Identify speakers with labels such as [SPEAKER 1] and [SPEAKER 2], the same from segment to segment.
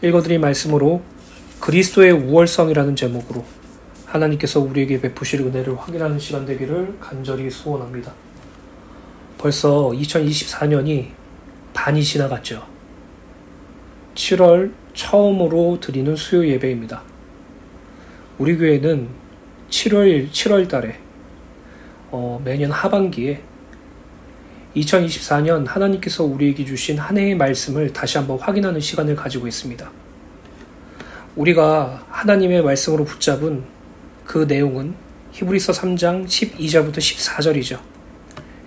[SPEAKER 1] 읽어드린 말씀으로 그리스도의 우월성이라는 제목으로 하나님께서 우리에게 베푸실 은혜를 확인하는 시간 되기를 간절히 소원합니다. 벌써 2024년이 반이 지나갔죠. 7월 처음으로 드리는 수요 예배입니다. 우리 교회는 7월 달에 매년 하반기에 2024년 하나님께서 우리에게 주신 한 해의 말씀을 다시 한번 확인하는 시간을 가지고 있습니다. 우리가 하나님의 말씀으로 붙잡은 그 내용은 히브리서 3장 12절부터 14절이죠.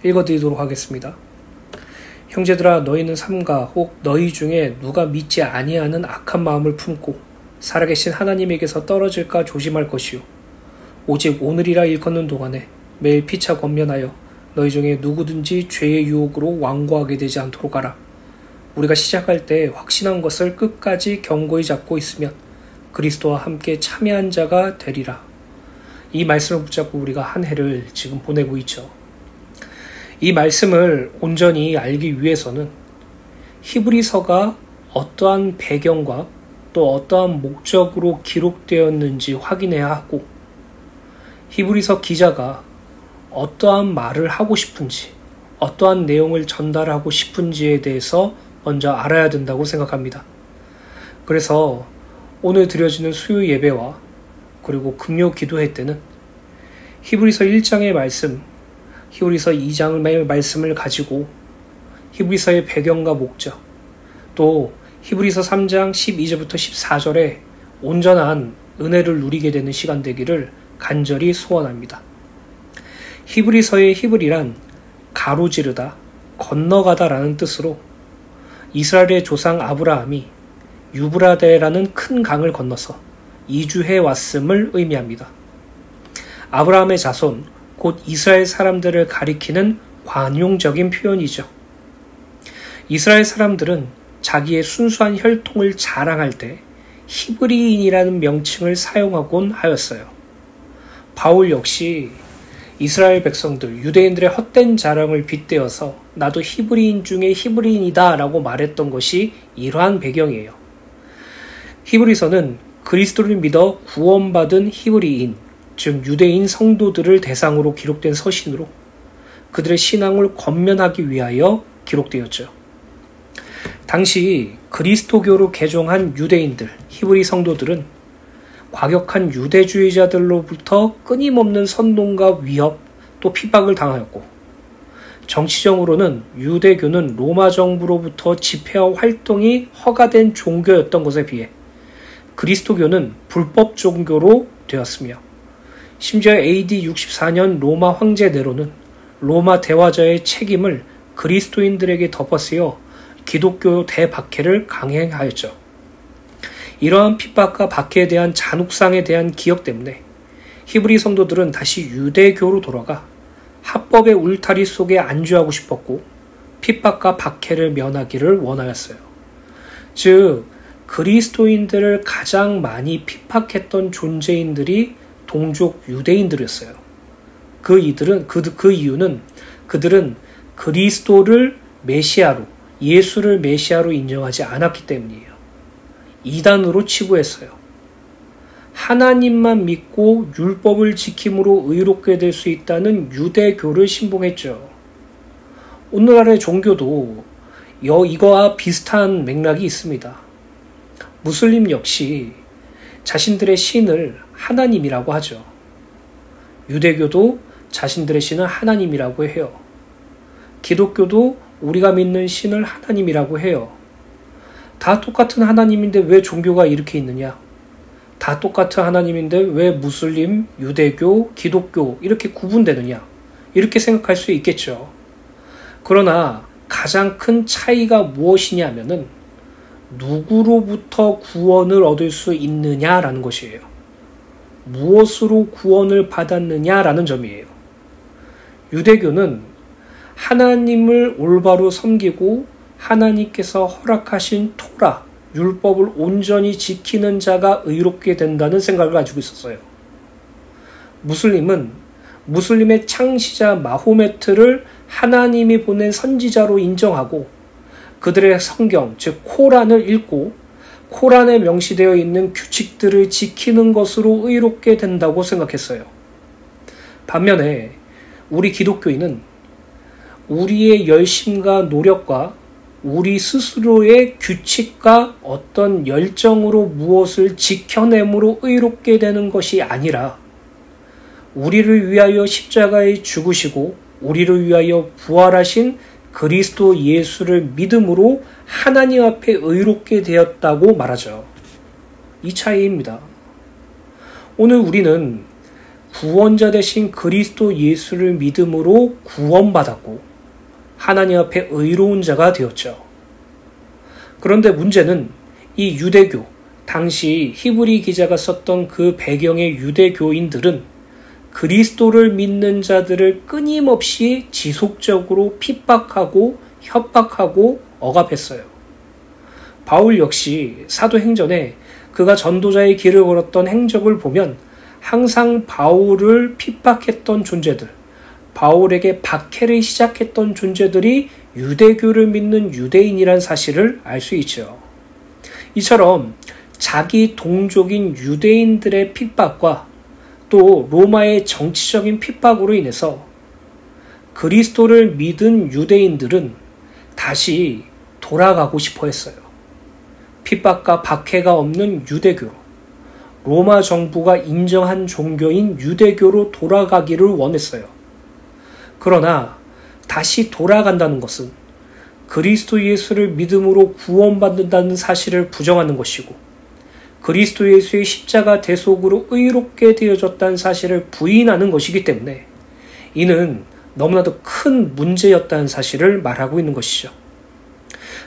[SPEAKER 1] 읽어드리도록 하겠습니다. 형제들아, 너희는 삼가 혹 너희 중에 누가 믿지 아니하는 악한 마음을 품고 살아계신 하나님에게서 떨어질까 조심할 것이요, 오직 오늘이라 일컫는 동안에 매일 피차 권면하여 너희 중에 누구든지 죄의 유혹으로 완고하게 되지 않도록 하라. 우리가 시작할 때 확신한 것을 끝까지 견고히 잡고 있으면 그리스도와 함께 참여한 자가 되리라. 이 말씀을 붙잡고 우리가 한 해를 지금 보내고 있죠. 이 말씀을 온전히 알기 위해서는 히브리서가 어떠한 배경과 또 어떠한 목적으로 기록되었는지 확인해야 하고, 히브리서 기자가 어떠한 말을 하고 싶은지, 어떠한 내용을 전달하고 싶은지에 대해서 먼저 알아야 된다고 생각합니다. 그래서 오늘 드려지는 수요 예배와 그리고 금요 기도회 때는 히브리서 1장의 말씀, 히브리서 2장의 말씀을 가지고 히브리서의 배경과 목적, 또 히브리서 3장 12절부터 14절에 온전한 은혜를 누리게 되는 시간 되기를 간절히 소원합니다. 히브리서의 히브리란 가로지르다, 건너가다 라는 뜻으로 이스라엘의 조상 아브라함이 유브라데라는 큰 강을 건너서 이주해 왔음을 의미합니다. 아브라함의 자손, 곧 이스라엘 사람들을 가리키는 관용적인 표현이죠. 이스라엘 사람들은 자기의 순수한 혈통을 자랑할 때 히브리인이라는 명칭을 사용하곤 하였어요. 바울 역시 이스라엘 백성들, 유대인들의 헛된 자랑을 빗대어서 나도 히브리인 중에 히브리인이다 라고 말했던 것이 이러한 배경이에요. 히브리서는 그리스도를 믿어 구원받은 히브리인, 즉 유대인 성도들을 대상으로 기록된 서신으로 그들의 신앙을 권면하기 위하여 기록되었죠. 당시 그리스도교로 개종한 유대인들, 히브리 성도들은 과격한 유대주의자들로부터 끊임없는 선동과 위협, 또 핍박을 당하였고, 정치적으로는 유대교는 로마 정부로부터 집회와 활동이 허가된 종교였던 것에 비해 그리스도교는 불법 종교로 되었으며, 심지어 AD 64년 로마 황제 네로는 로마 대화자의 책임을 그리스도인들에게 덮어쓰여 기독교 대박해를 강행하였죠. 이러한 핍박과 박해에 대한 잔혹상에 대한 기억 때문에 히브리 성도들은 다시 유대교로 돌아가 합법의 울타리 속에 안주하고 싶었고, 핍박과 박해를 면하기를 원하였어요. 즉, 그리스도인들을 가장 많이 핍박했던 존재인들이 동족 유대인들이었어요. 그 이유는 그들은 그리스도를 메시아로, 예수를 메시아로 인정하지 않았기 때문이에요. 이단으로 치부했어요. 하나님만 믿고 율법을 지킴으로 의롭게 될 수 있다는 유대교를 신봉했죠. 오늘날의 종교도 이거와 비슷한 맥락이 있습니다. 무슬림 역시 자신들의 신을 하나님이라고 하죠. 유대교도 자신들의 신을 하나님이라고 해요. 기독교도 우리가 믿는 신을 하나님이라고 해요. 다 똑같은 하나님인데 왜 종교가 이렇게 있느냐? 다 똑같은 하나님인데 왜 무슬림, 유대교, 기독교 이렇게 구분되느냐? 이렇게 생각할 수 있겠죠. 그러나 가장 큰 차이가 무엇이냐면은 누구로부터 구원을 얻을 수 있느냐라는 것이에요. 무엇으로 구원을 받았느냐라는 점이에요. 유대교는 하나님을 올바로 섬기고 하나님께서 허락하신 토라, 율법을 온전히 지키는 자가 의롭게 된다는 생각을 가지고 있었어요. 무슬림은 무슬림의 창시자 마호메트를 하나님이 보낸 선지자로 인정하고 그들의 성경, 즉 코란을 읽고 코란에 명시되어 있는 규칙들을 지키는 것으로 의롭게 된다고 생각했어요. 반면에 우리 기독교인은 우리의 열심과 노력과 우리 스스로의 규칙과 어떤 열정으로 무엇을 지켜냄으로 의롭게 되는 것이 아니라 우리를 위하여 십자가에 죽으시고 우리를 위하여 부활하신 그리스도 예수를 믿음으로 하나님 앞에 의롭게 되었다고 말하죠. 이 차이입니다. 오늘 우리는 구원자 되신 그리스도 예수를 믿음으로 구원받았고 하나님 앞에 의로운 자가 되었죠. 그런데 문제는 이 유대교, 당시 히브리 기자가 썼던 그 배경의 유대교인들은 그리스도를 믿는 자들을 끊임없이 지속적으로 핍박하고 협박하고 억압했어요. 바울 역시 사도행전에 그가 전도자의 길을 걸었던 행적을 보면 항상 바울을 핍박했던 존재들, 바울에게 박해를 시작했던 존재들이 유대교를 믿는 유대인이란 사실을 알 수 있죠. 이처럼 자기 동족인 유대인들의 핍박과 또 로마의 정치적인 핍박으로 인해서 그리스도를 믿은 유대인들은 다시 돌아가고 싶어 했어요. 핍박과 박해가 없는 유대교로, 로마 정부가 인정한 종교인 유대교로 돌아가기를 원했어요. 그러나 다시 돌아간다는 것은 그리스도 예수를 믿음으로 구원받는다는 사실을 부정하는 것이고 그리스도 예수의 십자가 대속으로 의롭게 되어졌다는 사실을 부인하는 것이기 때문에 이는 너무나도 큰 문제였다는 사실을 말하고 있는 것이죠.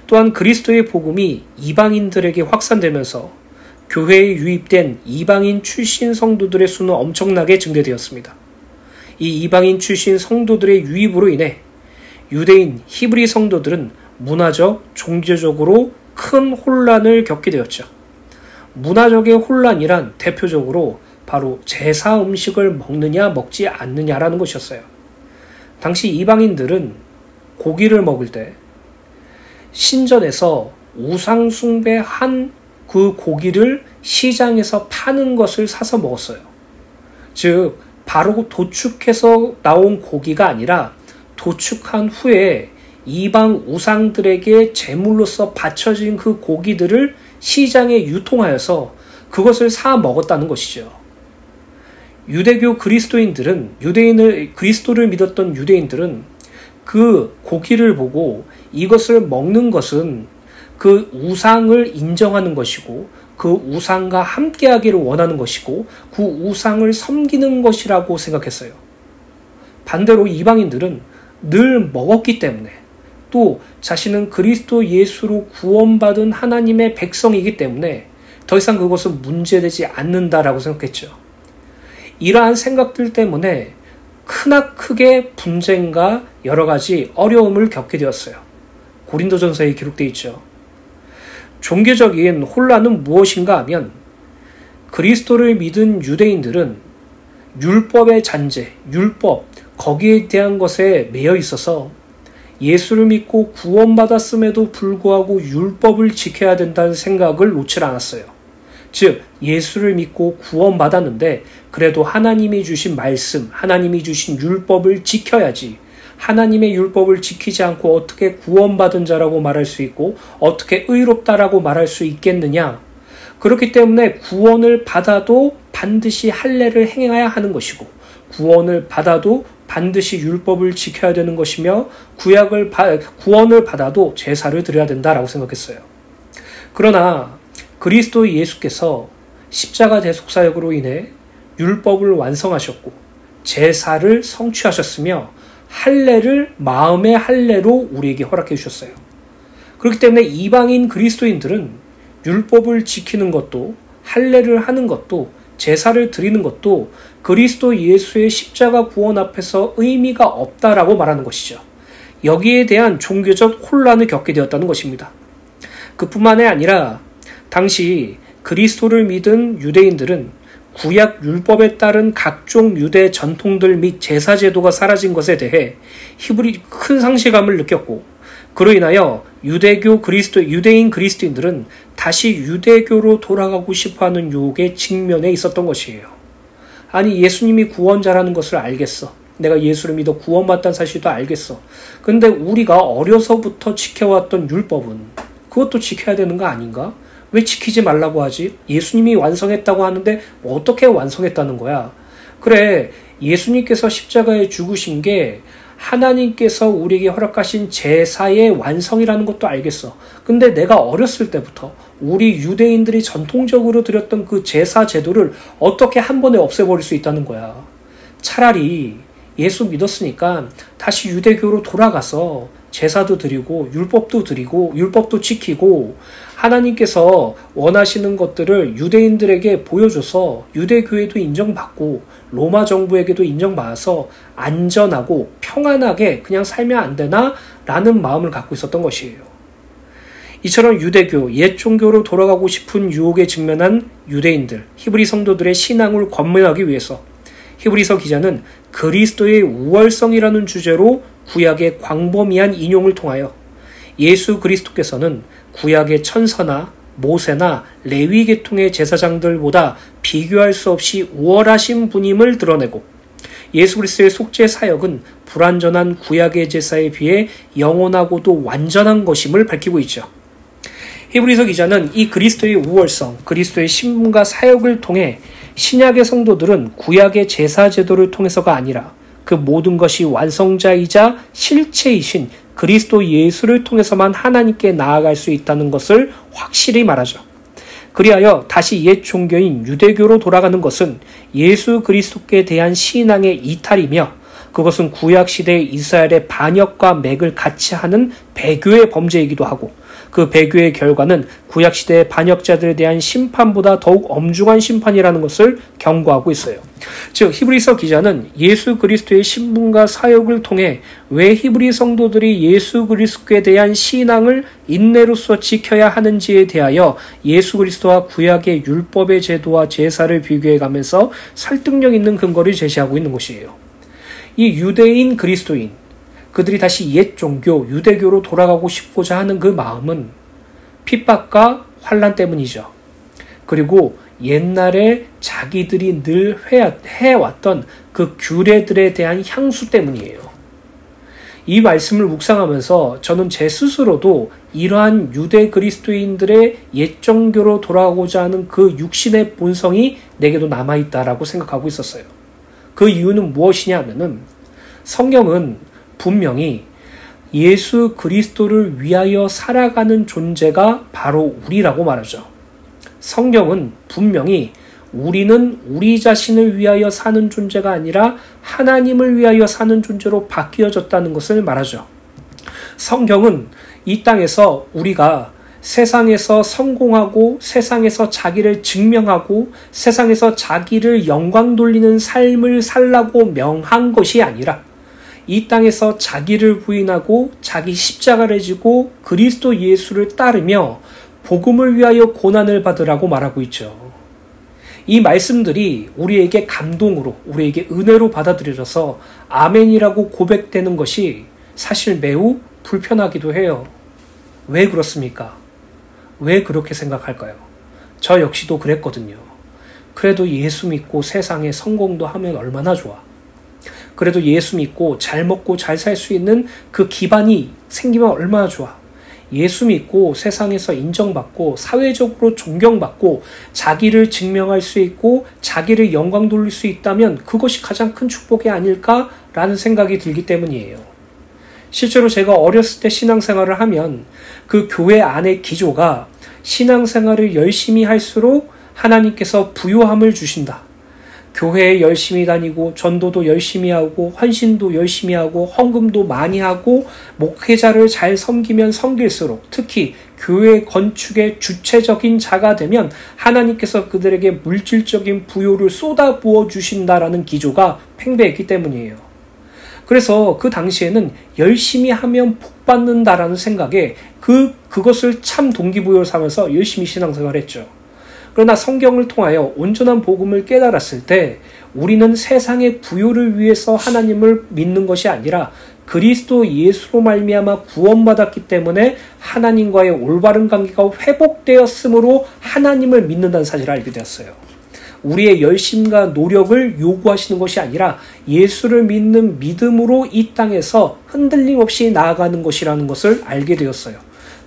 [SPEAKER 1] 또한 그리스도의 복음이 이방인들에게 확산되면서 교회에 유입된 이방인 출신 성도들의 수는 엄청나게 증대되었습니다. 이 이방인 출신 성도들의 유입으로 인해 유대인 히브리 성도들은 문화적, 종교적으로 큰 혼란을 겪게 되었죠. 문화적의 혼란이란 대표적으로 바로 제사 음식을 먹느냐 먹지 않느냐라는 것이었어요. 당시 이방인들은 고기를 먹을 때 신전에서 우상 숭배한 그 고기를 시장에서 파는 것을 사서 먹었어요. 즉 바로 도축해서 나온 고기가 아니라 도축한 후에 이방 우상들에게 제물로서 바쳐진 그 고기들을 시장에 유통하여서 그것을 사 먹었다는 것이죠. 유대교 그리스도인들은 그리스도를 믿었던 유대인들은 그 고기를 보고 이것을 먹는 것은 그 우상을 인정하는 것이고 그 우상과 함께하기를 원하는 것이고 그 우상을 섬기는 것이라고 생각했어요. 반대로 이방인들은 늘 먹었기 때문에 또 자신은 그리스도 예수로 구원받은 하나님의 백성이기 때문에 더 이상 그것은 문제되지 않는다라고 생각했죠. 이러한 생각들 때문에 크게 분쟁과 여러 가지 어려움을 겪게 되었어요. 고린도전서에 기록되어 있죠. 종교적인 혼란은 무엇인가 하면 그리스도를 믿은 유대인들은 율법의 잔재, 율법, 거기에 대한 것에 매여 있어서 예수를 믿고 구원받았음에도 불구하고 율법을 지켜야 된다는 생각을 놓지 않았어요. 즉 예수를 믿고 구원받았는데 그래도 하나님이 주신 말씀, 하나님이 주신 율법을 지켜야지 하나님의 율법을 지키지 않고 어떻게 구원받은 자라고 말할 수 있고 어떻게 의롭다라고 말할 수 있겠느냐. 그렇기 때문에 구원을 받아도 반드시 할례를 행해야 하는 것이고 구원을 받아도 반드시 율법을 지켜야 되는 것이며 구원을 받아도 제사를 드려야 된다라고 생각했어요. 그러나 그리스도 예수께서 십자가 대속사역으로 인해 율법을 완성하셨고 제사를 성취하셨으며 할례를 마음의 할례로 우리에게 허락해 주셨어요. 그렇기 때문에 이방인 그리스도인들은 율법을 지키는 것도 할례를 하는 것도 제사를 드리는 것도 그리스도 예수의 십자가 구원 앞에서 의미가 없다라고 말하는 것이죠. 여기에 대한 종교적 혼란을 겪게 되었다는 것입니다. 그뿐만이 아니라 당시 그리스도를 믿은 유대인들은 구약 율법에 따른 각종 유대 전통들 및 제사 제도가 사라진 것에 대해 큰 상실감을 느꼈고 그로 인하여 유대인 그리스도인들은 다시 유대교로 돌아가고 싶어하는 유혹에 직면해 있었던 것이에요. 아니, 예수님이 구원자라는 것을 알겠어. 내가 예수를 믿어 구원받다는 사실도 알겠어. 근데 우리가 어려서부터 지켜왔던 율법은 그것도 지켜야 되는 거 아닌가? 왜 지키지 말라고 하지? 예수님이 완성했다고 하는데 어떻게 완성했다는 거야? 그래, 예수님께서 십자가에 죽으신 게 하나님께서 우리에게 허락하신 제사의 완성이라는 것도 알겠어. 근데 내가 어렸을 때부터 우리 유대인들이 전통적으로 드렸던 그 제사 제도를 어떻게 한 번에 없애버릴 수 있다는 거야. 차라리 예수 믿었으니까 다시 유대교로 돌아가서 제사도 드리고 율법도 지키고 하나님께서 원하시는 것들을 유대인들에게 보여줘서 유대교회도 인정받고 로마 정부에게도 인정받아서 안전하고 평안하게 그냥 살면 안 되나? 라는 마음을 갖고 있었던 것이에요. 이처럼 유대교, 옛 종교로 돌아가고 싶은 유혹에 직면한 유대인들, 히브리 성도들의 신앙을 권면하기 위해서 히브리서 기자는 그리스도의 우월성이라는 주제로 구약의 광범위한 인용을 통하여 예수 그리스도께서는 구약의 천사나 모세나 레위 계통의 제사장들보다 비교할 수 없이 우월하신 분임을 드러내고 예수 그리스도의 속죄 사역은 불완전한 구약의 제사에 비해 영원하고도 완전한 것임을 밝히고 있죠. 히브리서 기자는 이 그리스도의 우월성, 그리스도의 신분과 사역을 통해 신약의 성도들은 구약의 제사 제도를 통해서가 아니라 그 모든 것이 완성자이자 실체이신 그리스도 예수를 통해서만 하나님께 나아갈 수 있다는 것을 확실히 말하죠. 그리하여 다시 옛 종교인 유대교로 돌아가는 것은 예수 그리스도께 대한 신앙의 이탈이며 그것은 구약시대의 이스라엘의 반역과 맥을 같이 하는 배교의 범죄이기도 하고 그 배교의 결과는 구약시대의 반역자들에 대한 심판보다 더욱 엄중한 심판이라는 것을 경고하고 있어요. 즉 히브리서 기자는 예수 그리스도의 신분과 사역을 통해 왜 히브리 성도들이 예수 그리스도에 대한 신앙을 인내로서 지켜야 하는지에 대하여 예수 그리스도와 구약의 율법의 제도와 제사를 비교해가면서 설득력 있는 근거를 제시하고 있는 것이에요. 이 유대인 그리스도인, 그들이 다시 옛 종교, 유대교로 돌아가고 싶고자 하는 그 마음은 핍박과 환난 때문이죠. 그리고 옛날에 자기들이 늘 해왔던 그 규례들에 대한 향수 때문이에요. 이 말씀을 묵상하면서 저는 제 스스로도 이러한 유대 그리스도인들의 옛 종교로 돌아가고자 하는 그 육신의 본성이 내게도 남아있다라고 생각하고 있었어요. 그 이유는 무엇이냐 하면은 성경은 분명히 예수 그리스도를 위하여 살아가는 존재가 바로 우리라고 말하죠. 성경은 분명히 우리는 우리 자신을 위하여 사는 존재가 아니라 하나님을 위하여 사는 존재로 바뀌어졌다는 것을 말하죠. 성경은 이 땅에서 우리가 세상에서 성공하고 세상에서 자기를 증명하고 세상에서 자기를 영광 돌리는 삶을 살라고 명한 것이 아니라 이 땅에서 자기를 부인하고 자기 십자가를 지고 그리스도 예수를 따르며 복음을 위하여 고난을 받으라고 말하고 있죠. 이 말씀들이 우리에게 감동으로, 우리에게 은혜로 받아들여져서 아멘이라고 고백되는 것이 사실 매우 불편하기도 해요. 왜 그렇습니까? 왜 그렇게 생각할까요? 저 역시도 그랬거든요. 그래도 예수 믿고 세상에 성공도 하면 얼마나 좋아. 그래도 예수 믿고 잘 먹고 잘 살 수 있는 그 기반이 생기면 얼마나 좋아. 예수 믿고 세상에서 인정받고 사회적으로 존경받고 자기를 증명할 수 있고 자기를 영광 돌릴 수 있다면 그것이 가장 큰 축복이 아닐까라는 생각이 들기 때문이에요. 실제로 제가 어렸을 때 신앙생활을 하면 그 교회 안의 기조가 신앙생활을 열심히 할수록 하나님께서 부요함을 주신다. 교회에 열심히 다니고 전도도 열심히 하고 헌신도 열심히 하고 헌금도 많이 하고 목회자를 잘 섬기면 섬길수록 특히 교회 건축의 주체적인 자가 되면 하나님께서 그들에게 물질적인 부요를 쏟아부어 주신다라는 기조가 팽배했기 때문이에요. 그래서 그 당시에는 열심히 하면 복 받는다라는 생각에 그것을 참 동기부여로 삼아서 열심히 신앙생활을 했죠. 그러나 성경을 통하여 온전한 복음을 깨달았을 때 우리는 세상의 부요를 위해서 하나님을 믿는 것이 아니라 그리스도 예수로 말미암아 구원받았기 때문에 하나님과의 올바른 관계가 회복되었으므로 하나님을 믿는다는 사실을 알게 되었어요. 우리의 열심과 노력을 요구하시는 것이 아니라 예수를 믿는 믿음으로 이 땅에서 흔들림 없이 나아가는 것이라는 것을 알게 되었어요.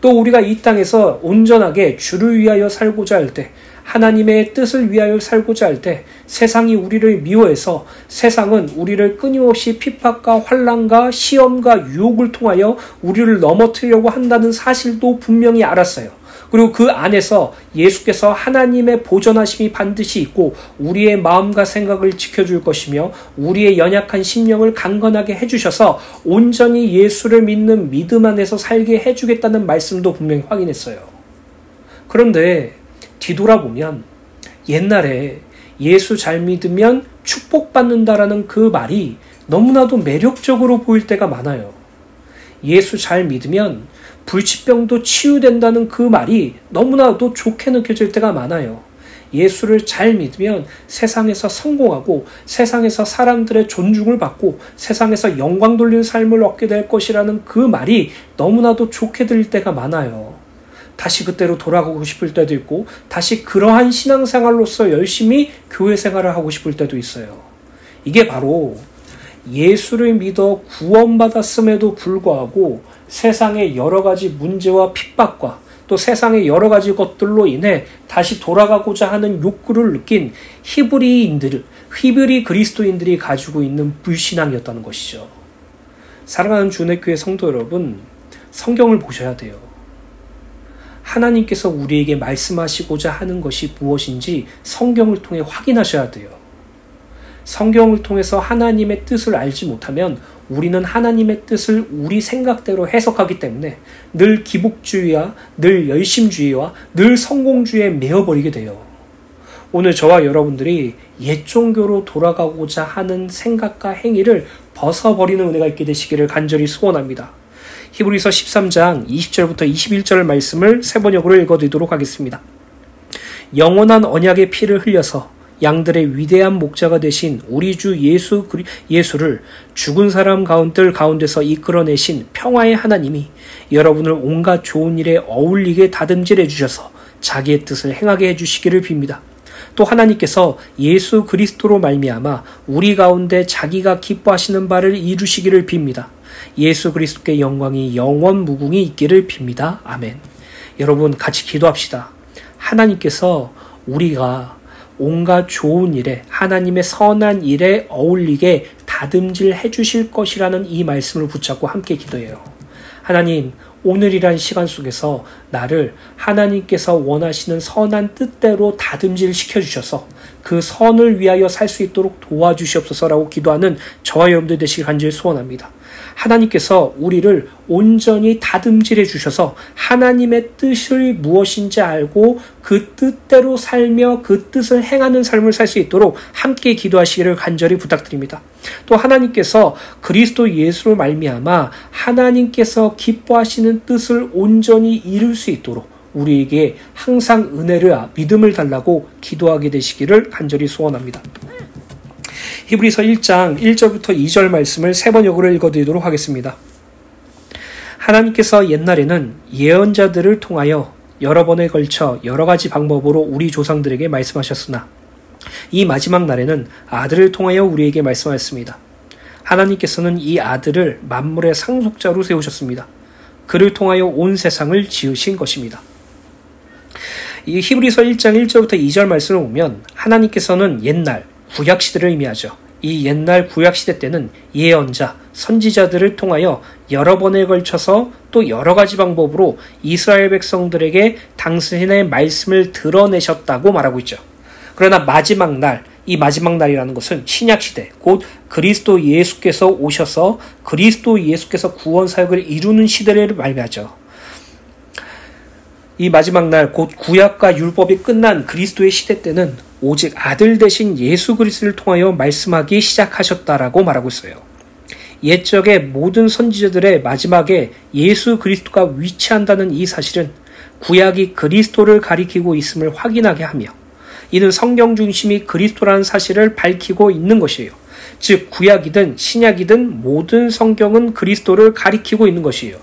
[SPEAKER 1] 또 우리가 이 땅에서 온전하게 주를 위하여 살고자 할 때, 하나님의 뜻을 위하여 살고자 할 때 세상이 우리를 미워해서 세상은 우리를 끊임없이 핍박과 환난과 시험과 유혹을 통하여 우리를 넘어뜨리려고 한다는 사실도 분명히 알았어요. 그리고 그 안에서 예수께서 하나님의 보존하심이 반드시 있고 우리의 마음과 생각을 지켜줄 것이며 우리의 연약한 심령을 강건하게 해주셔서 온전히 예수를 믿는 믿음 안에서 살게 해주겠다는 말씀도 분명히 확인했어요. 그런데 뒤돌아보면 옛날에 예수 잘 믿으면 축복받는다라는 그 말이 너무나도 매력적으로 보일 때가 많아요. 예수 잘 믿으면 불치병도 치유된다는 그 말이 너무나도 좋게 느껴질 때가 많아요. 예수를 잘 믿으면 세상에서 성공하고 세상에서 사람들의 존중을 받고 세상에서 영광 돌리는 삶을 얻게 될 것이라는 그 말이 너무나도 좋게 들릴 때가 많아요. 다시 그때로 돌아가고 싶을 때도 있고 다시 그러한 신앙생활로서 열심히 교회 생활을 하고 싶을 때도 있어요. 이게 바로 예수를 믿어 구원받았음에도 불구하고 세상의 여러 가지 문제와 핍박과 또 세상의 여러 가지 것들로 인해 다시 돌아가고자 하는 욕구를 느낀 히브리 그리스도인들이 가지고 있는 불신앙이었다는 것이죠. 사랑하는 주내교회 성도 여러분, 성경을 보셔야 돼요. 하나님께서 우리에게 말씀하시고자 하는 것이 무엇인지 성경을 통해 확인하셔야 돼요. 성경을 통해서 하나님의 뜻을 알지 못하면 우리는 하나님의 뜻을 우리 생각대로 해석하기 때문에 늘 기복주의와 늘 열심주의와 늘 성공주의에 매여버리게 돼요. 오늘 저와 여러분들이 옛 종교로 돌아가고자 하는 생각과 행위를 벗어버리는 은혜가 있게 되시기를 간절히 소원합니다. 히브리서 13장 20절부터 21절 말씀을 세 번역으로 읽어드리도록 하겠습니다. 영원한 언약의 피를 흘려서 양들의 위대한 목자가 되신 우리 주 예수를 죽은 사람 가운들 가운데서 이끌어내신 평화의 하나님이 여러분을 온갖 좋은 일에 어울리게 다듬질해 주셔서 자기의 뜻을 행하게 해주시기를 빕니다. 또 하나님께서 예수 그리스도로 말미암아 우리 가운데 자기가 기뻐하시는 바를 이루시기를 빕니다. 예수 그리스도께 영광이 영원 무궁히 있기를 빕니다. 아멘. 여러분 같이 기도합시다. 하나님께서 우리가 온갖 좋은 일에 하나님의 선한 일에 어울리게 다듬질 해주실 것이라는 이 말씀을 붙잡고 함께 기도해요. 하나님, 오늘이란 시간 속에서 나를 하나님께서 원하시는 선한 뜻대로 다듬질 시켜주셔서 그 선을 위하여 살 수 있도록 도와주시옵소서라고 기도하는 저와 여러분들 되시길 간절히 소원합니다. 하나님께서 우리를 온전히 다듬질해 주셔서 하나님의 뜻이 무엇인지 알고 그 뜻대로 살며 그 뜻을 행하는 삶을 살 수 있도록 함께 기도하시기를 간절히 부탁드립니다. 또 하나님께서 그리스도 예수로 말미암아 하나님께서 기뻐하시는 뜻을 온전히 이룰 수 있도록 우리에게 항상 은혜를 믿음을 달라고 기도하게 되시기를 간절히 소원합니다. 히브리서 1장 1절부터 2절 말씀을 세 번역으로 읽어드리도록 하겠습니다. 하나님께서 옛날에는 예언자들을 통하여 여러 번에 걸쳐 여러 가지 방법으로 우리 조상들에게 말씀하셨으나 이 마지막 날에는 아들을 통하여 우리에게 말씀하였습니다. 하나님께서는 이 아들을 만물의 상속자로 세우셨습니다. 그를 통하여 온 세상을 지으신 것입니다. 이 히브리서 1장 1절부터 2절 말씀을 보면 하나님께서는 옛날 구약시대를 의미하죠. 이 옛날 구약시대 때는 예언자, 선지자들을 통하여 여러 번에 걸쳐서 또 여러 가지 방법으로 이스라엘 백성들에게 당신의 말씀을 드러내셨다고 말하고 있죠. 그러나 마지막 날, 이 마지막 날이라는 것은 신약시대, 곧 그리스도 예수께서 오셔서 그리스도 예수께서 구원사역을 이루는 시대를 말하죠. 이 마지막 날, 곧 구약과 율법이 끝난 그리스도의 시대 때는 오직 아들 되신 예수 그리스도를 통하여 말씀하기 시작하셨다라고 말하고 있어요. 옛적의 모든 선지자들의 마지막에 예수 그리스도가 위치한다는 이 사실은 구약이 그리스도를 가리키고 있음을 확인하게 하며 이는 성경 중심이 그리스도라는 사실을 밝히고 있는 것이에요. 즉 구약이든 신약이든 모든 성경은 그리스도를 가리키고 있는 것이에요.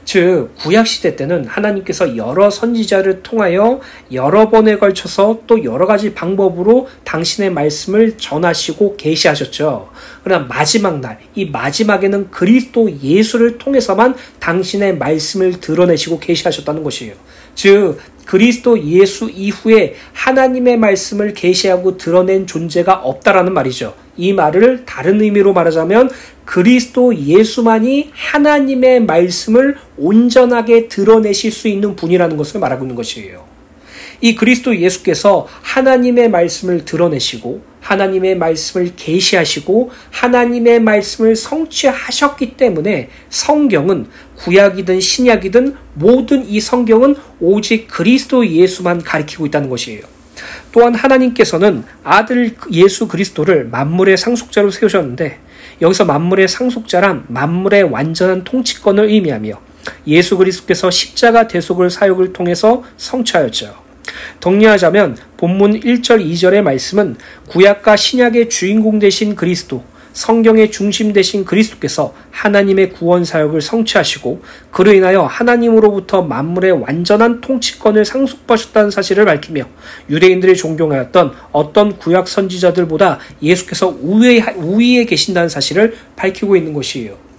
[SPEAKER 1] 즉 구약시대 때는 하나님께서 여러 선지자를 통하여 여러 번에 걸쳐서 또 여러 가지 방법으로 당신의 말씀을 전하시고 계시하셨죠. 그러나 마지막 날, 이 마지막에는 그리스도 예수를 통해서만 당신의 말씀을 드러내시고 계시하셨다는 것이에요. 즉 그리스도 예수 이후에 하나님의 말씀을 계시하고 드러낸 존재가 없다라는 말이죠. 이 말을 다른 의미로 말하자면 그리스도 예수만이 하나님의 말씀을 온전하게 드러내실 수 있는 분이라는 것을 말하고 있는 것이에요. 이 그리스도 예수께서 하나님의 말씀을 드러내시고 하나님의 말씀을 계시하시고 하나님의 말씀을 성취하셨기 때문에 성경은 구약이든 신약이든 모든 이 성경은 오직 그리스도 예수만 가리키고 있다는 것이에요. 또한 하나님께서는 아들 예수 그리스도를 만물의 상속자로 세우셨는데 여기서 만물의 상속자란 만물의 완전한 통치권을 의미하며 예수 그리스도께서 십자가 대속을 사역을 통해서 성취하였죠. 정리하자면 본문 1절 2절의 말씀은 구약과 신약의 주인공 되신 그리스도, 성경의 중심 되신 그리스도께서 하나님의 구원 사역을 성취하시고 그로 인하여 하나님으로부터 만물의 완전한 통치권을 상속받으셨다는 사실을 밝히며 유대인들이 존경하였던 어떤 구약 선지자들보다 예수께서 우위에 계신다는 사실을 밝히고 있는 것이에요.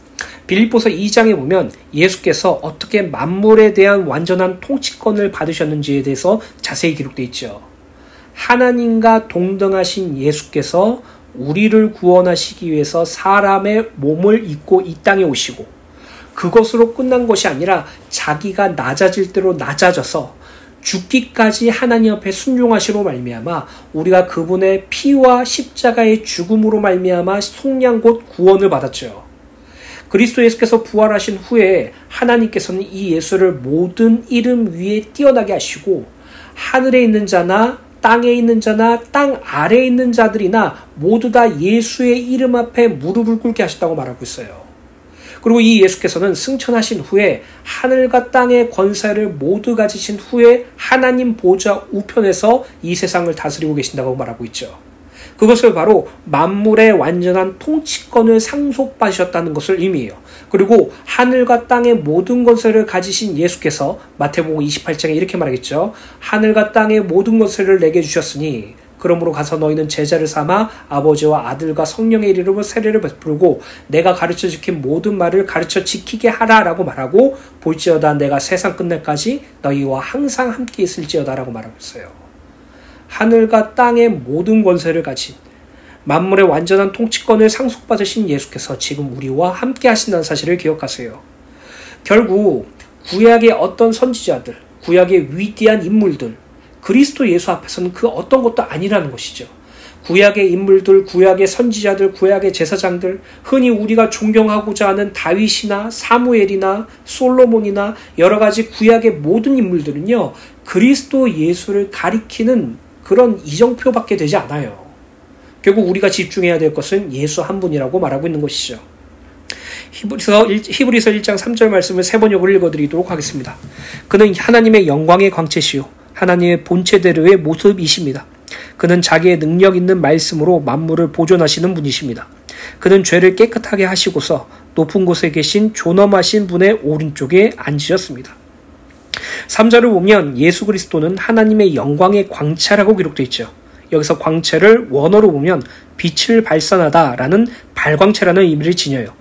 [SPEAKER 1] 빌립보서 2장에 보면 예수께서 어떻게 만물에 대한 완전한 통치권을 받으셨는지에 대해서 자세히 기록되어 있죠. 하나님과 동등하신 예수께서 우리를 구원하시기 위해서 사람의 몸을 입고 이 땅에 오시고 그것으로 끝난 것이 아니라 자기가 낮아질 대로 낮아져서 죽기까지 하나님 앞에 순종하시로 말미암아 우리가 그분의 피와 십자가의 죽음으로 말미암아 속량 곧 구원을 받았죠. 그리스도 예수께서 부활하신 후에 하나님께서는 이 예수를 모든 이름 위에 뛰어나게 하시고 하늘에 있는 자나 땅에 있는 자나 땅 아래에 있는 자들이나 모두 다 예수의 이름 앞에 무릎을 꿇게 하셨다고 말하고 있어요. 그리고 이 예수께서는 승천하신 후에 하늘과 땅의 권세를 모두 가지신 후에 하나님 보좌 우편에서 이 세상을 다스리고 계신다고 말하고 있죠. 그것을 바로 만물의 완전한 통치권을 상속받으셨다는 것을 의미해요. 그리고 하늘과 땅의 모든 권세를 가지신 예수께서 마태복음 28장에 이렇게 말하겠죠. 하늘과 땅의 모든 권세를 내게 주셨으니 그러므로 가서 너희는 제자를 삼아 아버지와 아들과 성령의 이름으로 세례를 베풀고 내가 가르쳐 지킨 모든 말을 가르쳐 지키게 하라라고 말하고 볼지어다 내가 세상 끝날까지 너희와 항상 함께 있을지어다라고 말하고 있어요. 하늘과 땅의 모든 권세를 가진 만물의 완전한 통치권을 상속받으신 예수께서 지금 우리와 함께 하신다는 사실을 기억하세요. 결국 구약의 어떤 선지자들, 구약의 위대한 인물들, 그리스도 예수 앞에서는 그 어떤 것도 아니라는 것이죠. 구약의 인물들, 구약의 선지자들, 구약의 제사장들, 흔히 우리가 존경하고자 하는 다윗이나 사무엘이나 솔로몬이나 여러 가지 구약의 모든 인물들은요, 그리스도 예수를 가리키는 그런 이정표밖에 되지 않아요. 결국 우리가 집중해야 될 것은 예수 한 분이라고 말하고 있는 것이죠. 히브리서 1장 3절 말씀을 세 번역으로 읽어드리도록 하겠습니다. 그는 하나님의 영광의 광채시요 하나님의 본체대로의 모습이십니다. 그는 자기의 능력 있는 말씀으로 만물을 보존하시는 분이십니다. 그는 죄를 깨끗하게 하시고서 높은 곳에 계신 존엄하신 분의 오른쪽에 앉으셨습니다. 3절을 보면 예수 그리스도는 하나님의 영광의 광채라고 기록되어 있죠. 여기서 광채를 원어로 보면 빛을 발산하다라는 발광체라는 의미를 지녀요.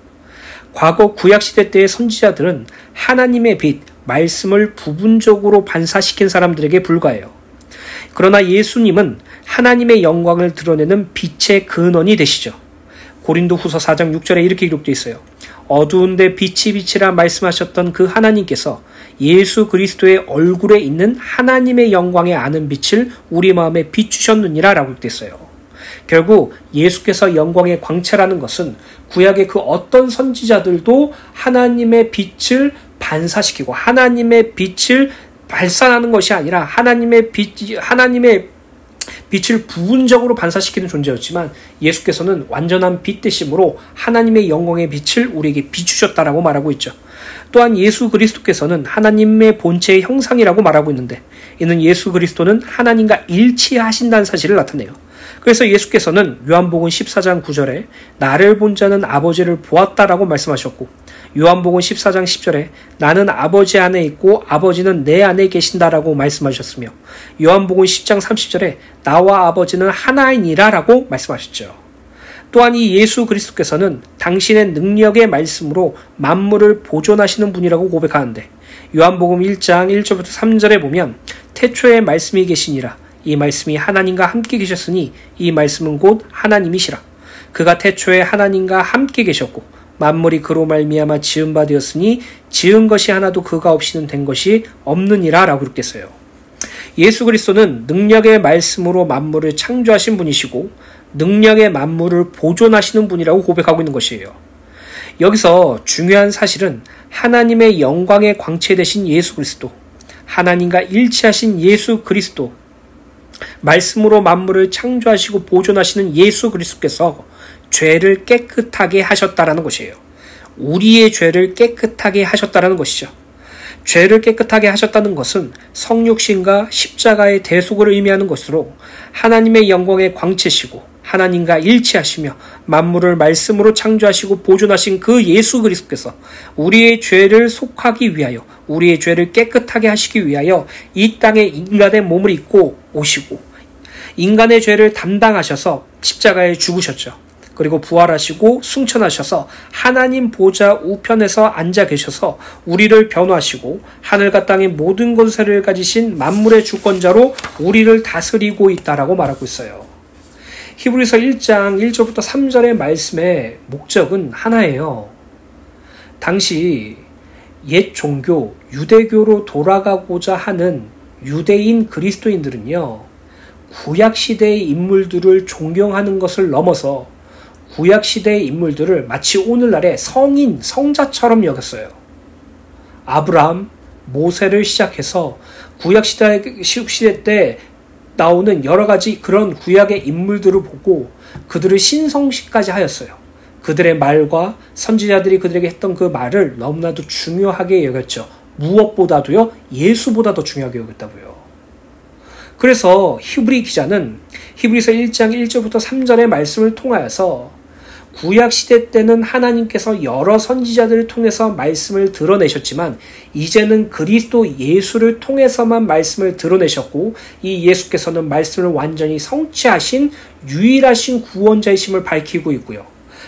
[SPEAKER 1] 과거 구약시대 때의 선지자들은 하나님의 빛, 말씀을 부분적으로 반사시킨 사람들에게 불과해요. 그러나 예수님은 하나님의 영광을 드러내는 빛의 근원이 되시죠. 고린도후서 4장 6절에 이렇게 기록되어 있어요. 어두운데 빛이 빛이라 말씀하셨던 그 하나님께서 예수 그리스도의 얼굴에 있는 하나님의 영광에 아는 빛을 우리 마음에 비추셨느니라 라고 기록됐어요. 결국 예수께서 영광의 광채라는 것은 구약의 그 어떤 선지자들도 하나님의 빛을 반사시키고 하나님의 빛을 발산하는 것이 아니라 하나님의 빛을 부분적으로 반사시키는 존재였지만 예수께서는 완전한 빛 되심으로 하나님의 영광의 빛을 우리에게 비추셨다라고 말하고 있죠. 또한 예수 그리스도께서는 하나님의 본체의 형상이라고 말하고 있는데 이는 예수 그리스도는 하나님과 일치하신다는 사실을 나타내요. 그래서 예수께서는 요한복음 14장 9절에 나를 본 자는 아버지를 보았다라고 말씀하셨고 요한복음 14장 10절에 나는 아버지 안에 있고 아버지는 내 안에 계신다라고 말씀하셨으며 요한복음 10장 30절에 나와 아버지는 하나이니라 라고 말씀하셨죠. 또한 이 예수 그리스도께서는 당신의 능력의 말씀으로 만물을 보존하시는 분이라고 고백하는데 요한복음 1장 1절부터 3절에 보면 태초에 말씀이 계시니라 이 말씀이 하나님과 함께 계셨으니 이 말씀은 곧 하나님이시라 그가 태초에 하나님과 함께 계셨고 만물이 그로 말미암아 지은 바 되었으니 지은 것이 하나도 그가 없이는 된 것이 없느니라 라고 그렇게 써요. 예수 그리스도는 능력의 말씀으로 만물을 창조하신 분이시고 능력의 만물을 보존하시는 분이라고 고백하고 있는 것이에요. 여기서 중요한 사실은 하나님의 영광의 광채 되신 예수 그리스도, 하나님과 일치하신 예수 그리스도, 말씀으로 만물을 창조하시고 보존하시는 예수 그리스도께서 죄를 깨끗하게 하셨다라는 것이에요. 우리의 죄를 깨끗하게 하셨다라는 것이죠. 죄를 깨끗하게 하셨다는 것은 성육신과 십자가의 대속을 의미하는 것으로 하나님의 영광의 광채시고 하나님과 일치하시며 만물을 말씀으로 창조하시고 보존하신 그 예수 그리스도께서 우리의 죄를 속하기 위하여 우리의 죄를 깨끗하게 하시기 위하여 이 땅에 인간의 몸을 입고 오시고 인간의 죄를 담당하셔서 십자가에 죽으셨죠. 그리고 부활하시고 승천하셔서 하나님 보좌 우편에서 앉아 계셔서 우리를 변호하시고 하늘과 땅의 모든 권세를 가지신 만물의 주권자로 우리를 다스리고 있다라고 말하고 있어요. 히브리서 1장 1절부터 3절의 말씀의 목적은 하나예요. 당시 옛 종교 유대교로 돌아가고자 하는 유대인 그리스도인들은요. 구약시대의 인물들을 존경하는 것을 넘어서 구약시대의 인물들을 마치 오늘날의 성인, 성자처럼 여겼어요. 아브라함, 모세를 시작해서 구약시대 때 나오는 여러 가지 그런 구약의 인물들을 보고 그들을 신성시까지 하였어요. 그들의 말과 선지자들이 그들에게 했던 그 말을 너무나도 중요하게 여겼죠. 무엇보다도요, 예수보다 더 중요하게 여겼다고요. 그래서 히브리 기자는 히브리서 1장 1절부터 3절의 말씀을 통하여서 구약시대 때는 하나님께서 여러 선지자들을 통해서 말씀을 드러내셨지만 이제는 그리스도 예수를 통해서만 말씀을 드러내셨고 이 예수께서는 말씀을 완전히 성취하신 유일하신 구원자이심을 밝히고 있고요.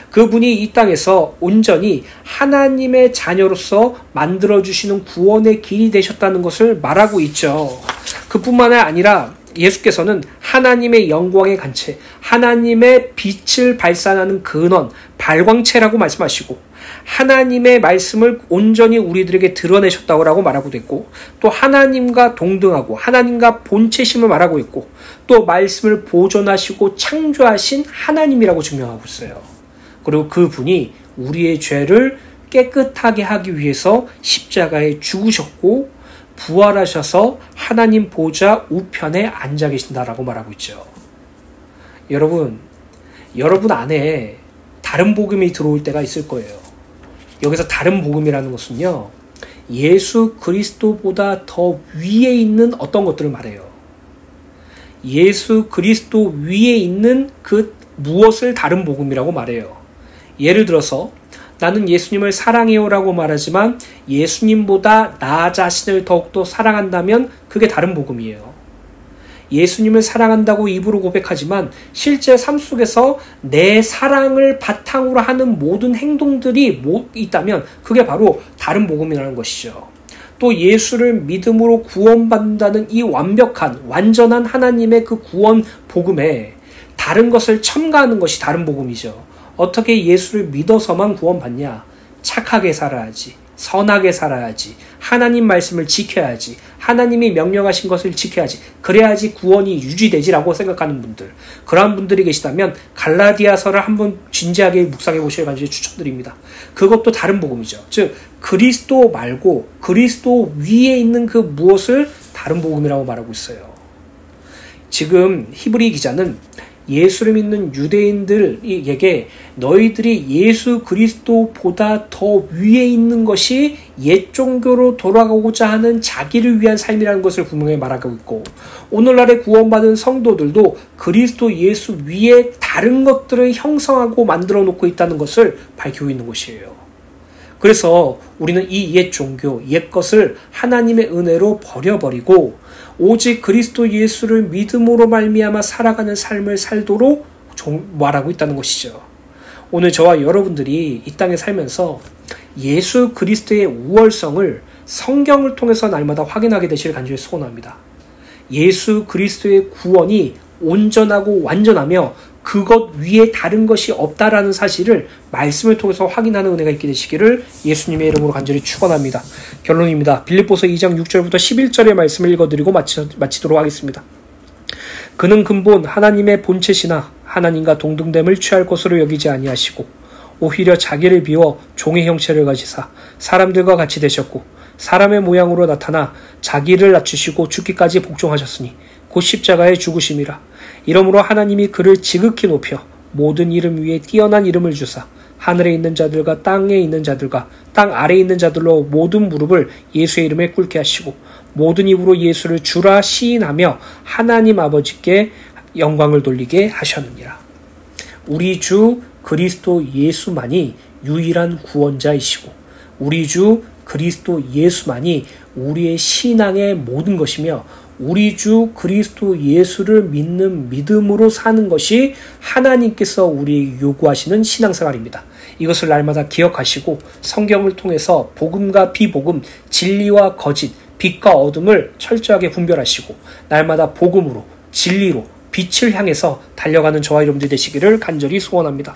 [SPEAKER 1] 그분이 이 땅에서 온전히 하나님의 자녀로서 만들어주시는 구원의 길이 되셨다는 것을 말하고 있죠. 그뿐만 아니라 예수께서는 하나님의 영광의 간체, 하나님의 빛을 발산하는 근원, 발광체라고 말씀하시고 하나님의 말씀을 온전히 우리들에게 드러내셨다고 말하고 있고 또 하나님과 동등하고 하나님과 본체심을 말하고 있고 또 말씀을 보존하시고 창조하신 하나님이라고 증명하고 있어요. 그리고 그분이 우리의 죄를 깨끗하게 하기 위해서 십자가에 죽으셨고 부활하셔서 하나님 보좌 우편에 앉아 계신다라고 말하고 있죠. 여러분 안에 다른 복음이 들어올 때가 있을 거예요. 여기서 다른 복음이라는 것은요, 예수 그리스도보다 더 위에 있는 어떤 것들을 말해요. 예수 그리스도 위에 있는 그 무엇을 다른 복음이라고 말해요. 예를 들어서 나는 예수님을 사랑해요라고 말하지만 예수님보다 나 자신을 더욱더 사랑한다면 그게 다른 복음이에요. 예수님을 사랑한다고 입으로 고백하지만 실제 삶 속에서 내 사랑을 바탕으로 하는 모든 행동들이 있다면 그게 바로 다른 복음이라는 것이죠. 또 예수를 믿음으로 구원받는다는 이 완벽한 완전한 하나님의 그 구원 복음에 다른 것을 첨가하는 것이 다른 복음이죠. 어떻게 예수를 믿어서만 구원받냐? 착하게 살아야지, 선하게 살아야지, 하나님 말씀을 지켜야지, 하나님이 명령하신 것을 지켜야지, 그래야지 구원이 유지되지라고 생각하는 분들, 그러한 분들이 계시다면 갈라디아서를 한번 진지하게 묵상해 보시길 간절히 추천드립니다. 그것도 다른 복음이죠. 즉 그리스도 말고 그리스도 위에 있는 그 무엇을 다른 복음이라고 말하고 있어요. 지금 히브리 기자는 예수를 믿는 유대인들에게 너희들이 예수 그리스도보다 더 위에 있는 것이 옛 종교로 돌아가고자 하는 자기를 위한 삶이라는 것을 분명히 말하고 있고, 오늘날에 구원받은 성도들도 그리스도 예수 위에 다른 것들을 형성하고 만들어 놓고 있다는 것을 밝히고 있는 것이에요. 그래서 우리는 이 옛 종교, 옛 것을 하나님의 은혜로 버려버리고 오직 그리스도 예수를 믿음으로 말미암아 살아가는 삶을 살도록 말하고 있다는 것이죠. 오늘 저와 여러분들이 이 땅에 살면서 예수 그리스도의 우월성을 성경을 통해서 날마다 확인하게 되시길 간절히 소원합니다. 예수 그리스도의 구원이 온전하고 완전하며 그것 위에 다른 것이 없다라는 사실을 말씀을 통해서 확인하는 은혜가 있게 되시기를 예수님의 이름으로 간절히 축원합니다. 결론입니다. 빌립보서 2장 6절부터 11절의 말씀을 읽어드리고 마치도록 하겠습니다. 그는 근본 하나님의 본체시나 하나님과 동등됨을 취할 것으로 여기지 아니하시고 오히려 자기를 비워 종의 형체를 가지사 사람들과 같이 되셨고 사람의 모양으로 나타나 자기를 낮추시고 죽기까지 복종하셨으니 곧 십자가의 죽으심이라. 이러므로 하나님이 그를 지극히 높여 모든 이름 위에 뛰어난 이름을 주사 하늘에 있는 자들과 땅에 있는 자들과 땅 아래에 있는 자들로 모든 무릎을 예수의 이름에 꿇게 하시고 모든 입으로 예수를 주라 시인하며 하나님 아버지께 영광을 돌리게 하셨느니라. 우리 주 그리스도 예수만이 유일한 구원자이시고 우리 주 그리스도 예수만이 우리의 신앙의 모든 것이며 우리 주 그리스도 예수를 믿는 믿음으로 사는 것이 하나님께서 우리에게 요구하시는 신앙생활입니다. 이것을 날마다 기억하시고 성경을 통해서 복음과 비복음, 진리와 거짓, 빛과 어둠을 철저하게 분별하시고 날마다 복음으로, 진리로, 빛을 향해서 달려가는 저와 여러분들 되시기를 간절히 소원합니다.